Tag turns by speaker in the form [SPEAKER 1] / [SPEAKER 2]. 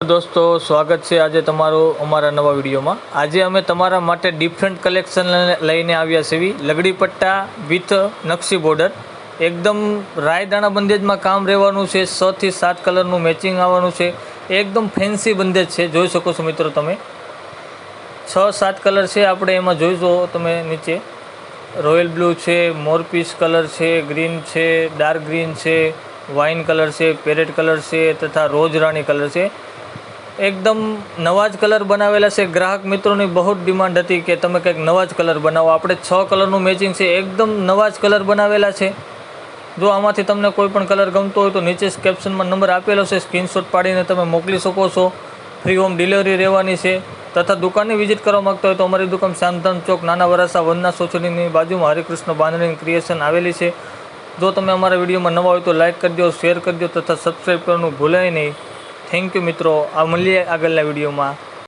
[SPEAKER 1] दोस्तों स्वागत है आज तमारो अमारा नवा विडियो में। आज अमे तमारा माटे डिफरंट कलेक्शन लईने आव्या छे। लगड़ी पट्टा विथ नक्शी बॉर्डर एकदम रायदाणा बंदेज में काम रहेवानुं छे। 6 થી 7 कलरनुं मैचिंग आववानुं छे। एकदम फेन्सी बंदेज छे। जोई शको छो मित्रों तमे 6-7 कलर छे। आपणे एमां जोई जो तमे नीचे रॉयल ब्लू छे, मोरपीस कलर छे, ग्रीन छे, डार्क ग्रीन छे, वाइन कलर छे, पेरेट कलर छे तथा रोज राणी कलर छे। एकदम नवा ज कलर बनावेला छे। ग्राहक मित्रों की बहुत डिमांड थी कि तमे कंईक नवा ज कलर बनावो। आपणे 6 कलरनुं मैचिंग छे। एकदम नवा ज कलर बनावेला छे। जो आमांथी तमने कोईपण कलर गमतो होय तो नीचे कैप्शन में नंबर आपेलो छे, स्क्रीनशॉट पाड़ीने तमे मोकली शको छो। फ्री होम डिलिवरी रहेवानी छे। तथा दुकाननी विजिट करवा मांगता हो तो अमारी दुकान श्यामधाम चौक नाना वरासा वंदना सोसायटीनी बाजुमां हरिकृष्ण बांधणी क्रिएशन आवेली छे। जो तमे अमारा विडियो में नवा हो तो लाइक कर दो, शेर कर दो तथा सब्सक्राइब करवानुं भूलाय नहीं। थैंक यू मित्रों। आ मळीए आगळना विडियो में।